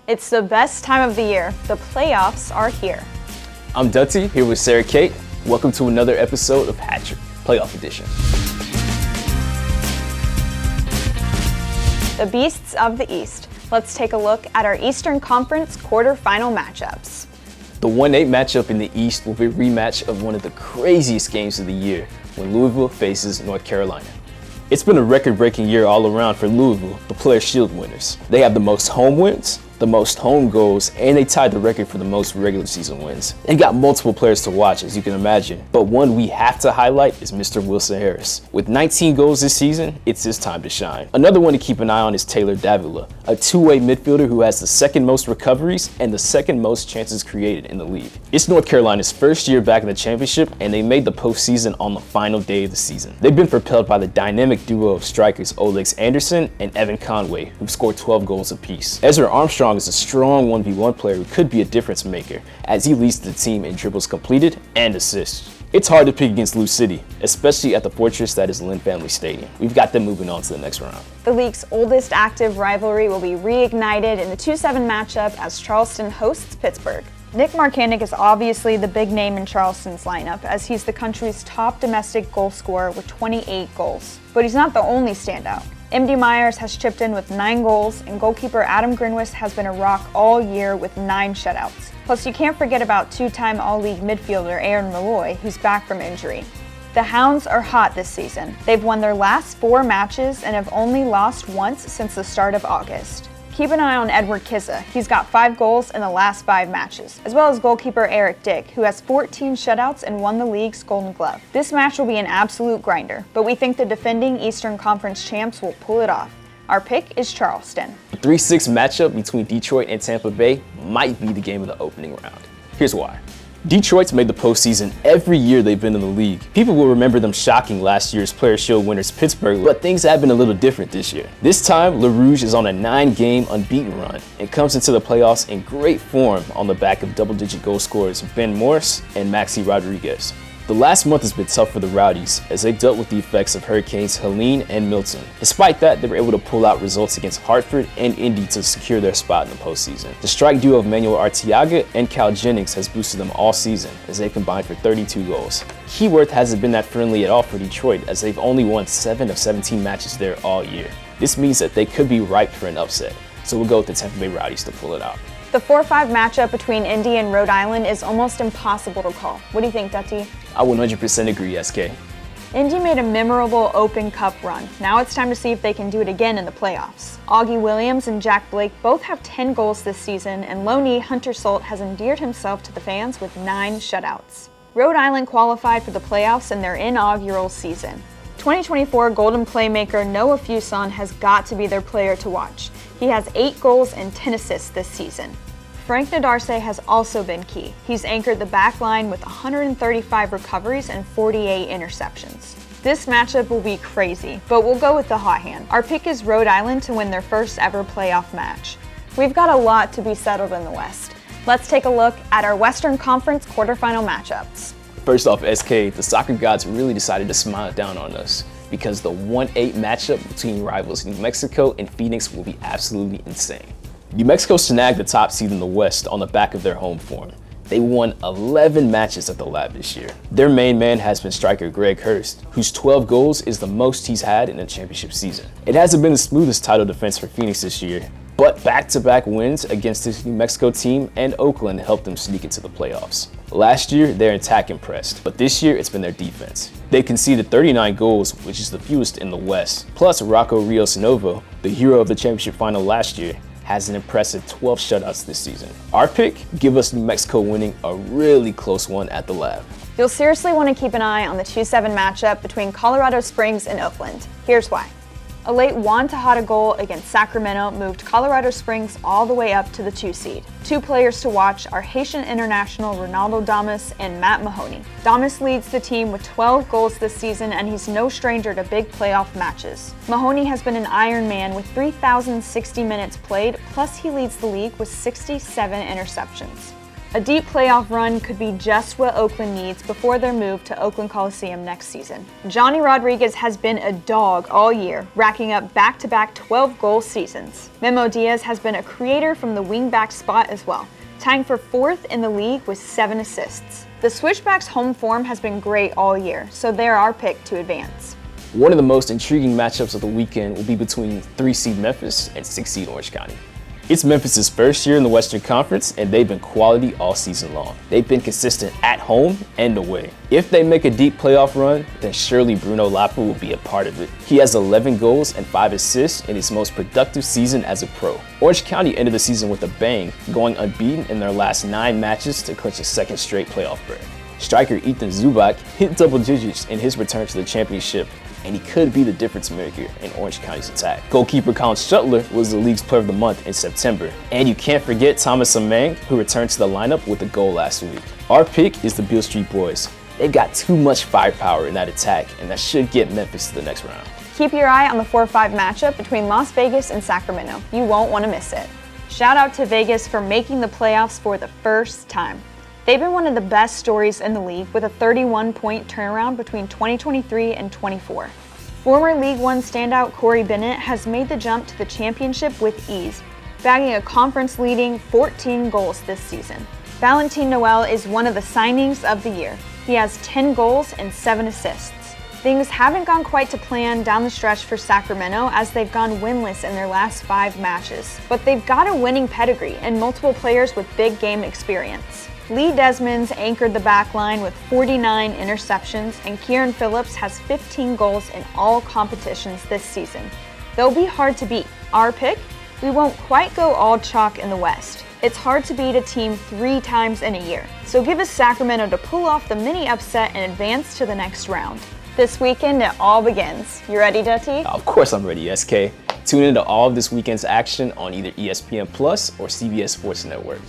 It's the best time of the year. The playoffs are here. I'm Datti, here with Sarah Kate. Welcome to another episode of Hat Trick, Playoff Edition. The Beasts of the East. Let's take a look at our Eastern Conference quarterfinal matchups. The 1-8 matchup in the East will be a rematch of one of the craziest games of the year when Louisville faces North Carolina. It's been a record-breaking year all around for Louisville, the Players' Shield winners. They have the most home wins, the most home goals, and they tied the record for the most regular season wins. They got multiple players to watch, as you can imagine, but one we have to highlight is Mr. Wilson Harris. With 19 goals this season, it's his time to shine. Another one to keep an eye on is Taylor Davila, a two-way midfielder who has the second most recoveries and the second most chances created in the league. It's North Carolina's first year back in the championship, and they made the postseason on the final day of the season. They've been propelled by the dynamic duo of strikers Olex Anderson and Evan Conway, who've scored 12 goals apiece. Ezra Armstrong is a strong 1v1 player who could be a difference maker, as he leads the team in dribbles completed and assists. It's hard to pick against Lou City, especially at the fortress that is Lynn Family Stadium. We've got them moving on to the next round. The league's oldest active rivalry will be reignited in the 2-7 matchup as Charleston hosts Pittsburgh. Nick Markanich is obviously the big name in Charleston's lineup, as he's the country's top domestic goal scorer with 28 goals. But he's not the only standout. MD Myers has chipped in with 9 goals, and goalkeeper Adam Grinwis has been a rock all year with 9 shutouts. Plus, you can't forget about two-time All-League midfielder Aaron Malloy, who's back from injury. The Hounds are hot this season. They've won their last 4 matches and have only lost once since the start of August. Keep an eye on Edward Kissa. He's got 5 goals in the last 5 matches, as well as goalkeeper Eric Dick, who has 14 shutouts and won the league's Golden Glove. This match will be an absolute grinder, but we think the defending Eastern Conference champs will pull it off. Our pick is Charleston. The 3-6 matchup between Detroit and Tampa Bay might be the game of the opening round. Here's why. Detroit's made the postseason every year they've been in the league. People will remember them shocking last year's Players' Shield winners Pittsburgh, but things have been a little different this year. This time, Le Rouge is on a 9-game unbeaten run and comes into the playoffs in great form on the back of double-digit goal scorers Ben Morris and Maxi Rodriguez. The last month has been tough for the Rowdies as they dealt with the effects of Hurricanes Helene and Milton. Despite that, they were able to pull out results against Hartford and Indy to secure their spot in the postseason. The strike duo of Manuel Arteaga and Cal Jennings has boosted them all season as they combined for 32 goals. Keyworth hasn't been that friendly at all for Detroit as they've only won 7 of 17 matches there all year. This means that they could be ripe for an upset, so we'll go with the Tampa Bay Rowdies to pull it out. The 4-5 matchup between Indy and Rhode Island is almost impossible to call. What do you think, Datti? I 100% agree, SK. Indy made a memorable Open Cup run. Now it's time to see if they can do it again in the playoffs. Augie Williams and Jack Blake both have 10 goals this season, and loanee Hunter Solt has endeared himself to the fans with 9 shutouts. Rhode Island qualified for the playoffs in their inaugural season. 2024 Golden Playmaker Noah Fuson has got to be their player to watch. He has 8 goals and 10 assists this season. Frank Nadarse has also been key. He's anchored the back line with 135 recoveries and 48 interceptions. This matchup will be crazy, but we'll go with the hot hand. Our pick is Rhode Island to win their first ever playoff match. We've got a lot to be settled in the West. Let's take a look at our Western Conference quarterfinal matchups. First off, SK, the soccer gods really decided to smile down on us because the 1-8 matchup between rivals New Mexico and Phoenix will be absolutely insane. New Mexico snagged the top seed in the West on the back of their home form. They won 11 matches at the Lab this year. Their main man has been striker Greg Hurst, whose 12 goals is the most he's had in a championship season. It hasn't been the smoothest title defense for Phoenix this year, but back-to-back wins against this New Mexico team and Oakland helped them sneak into the playoffs. Last year, their attack impressed, but this year it's been their defense. They conceded 39 goals, which is the fewest in the West. Plus, Rocco Rios Novo, the hero of the championship final last year, has an impressive 12 shutouts this season. Our pick, give us New Mexico winning a really close one at the Lab. You'll seriously want to keep an eye on the 2-7 matchup between Colorado Springs and Oakland. Here's why. A late Juan Tejada goal against Sacramento moved Colorado Springs all the way up to the 2 seed. 2 players to watch are Haitian international Ronaldo Damas and Matt Mahoney. Damas leads the team with 12 goals this season, and he's no stranger to big playoff matches. Mahoney has been an Iron Man with 3,060 minutes played, plus he leads the league with 67 interceptions. A deep playoff run could be just what Oakland needs before their move to Oakland Coliseum next season. Johnny Rodriguez has been a dog all year, racking up back-to-back 12-goal seasons. Memo Diaz has been a creator from the wingback spot as well, tying for 4th in the league with 7 assists. The Switchbacks' home form has been great all year, so they're our pick to advance. One of the most intriguing matchups of the weekend will be between 3-seed Memphis and 6-seed Orange County. It's Memphis' first year in the Western Conference, and they've been quality all season long. They've been consistent at home and away. If they make a deep playoff run, then surely Bruno Lapa will be a part of it. He has 11 goals and 5 assists in his most productive season as a pro. Orange County ended the season with a bang, going unbeaten in their last 9 matches to clinch a second straight playoff berth. Striker Ethan Zubak hit double digits in his return to the championship, and he could be the difference maker in Orange County's attack. Goalkeeper Colin Shuttler was the league's player of the month in September. And you can't forget Thomas Amang, who returned to the lineup with a goal last week. Our pick is the Beale Street Boys. They've got too much firepower in that attack, and that should get Memphis to the next round. Keep your eye on the 4-5 matchup between Las Vegas and Sacramento. You won't want to miss it. Shout out to Vegas for making the playoffs for the first time. They've been one of the best stories in the league with a 31-point turnaround between 2023 and 24. Former League One standout Corey Bennett has made the jump to the championship with ease, bagging a conference-leading 14 goals this season. Valentin Noel is one of the signings of the year. He has 10 goals and 7 assists. Things haven't gone quite to plan down the stretch for Sacramento as they've gone winless in their last 5 matches. But they've got a winning pedigree and multiple players with big game experience. Lee Desmonds anchored the back line with 49 interceptions, and Kieran Phillips has 15 goals in all competitions this season. They'll be hard to beat. Our pick? We won't quite go all chalk in the West. It's hard to beat a team 3 times in a year, so give us Sacramento to pull off the mini upset and advance to the next round. This weekend, it all begins. You ready, Datti? Of course I'm ready, SK. Tune into all of this weekend's action on either ESPN Plus or CBS Sports Network.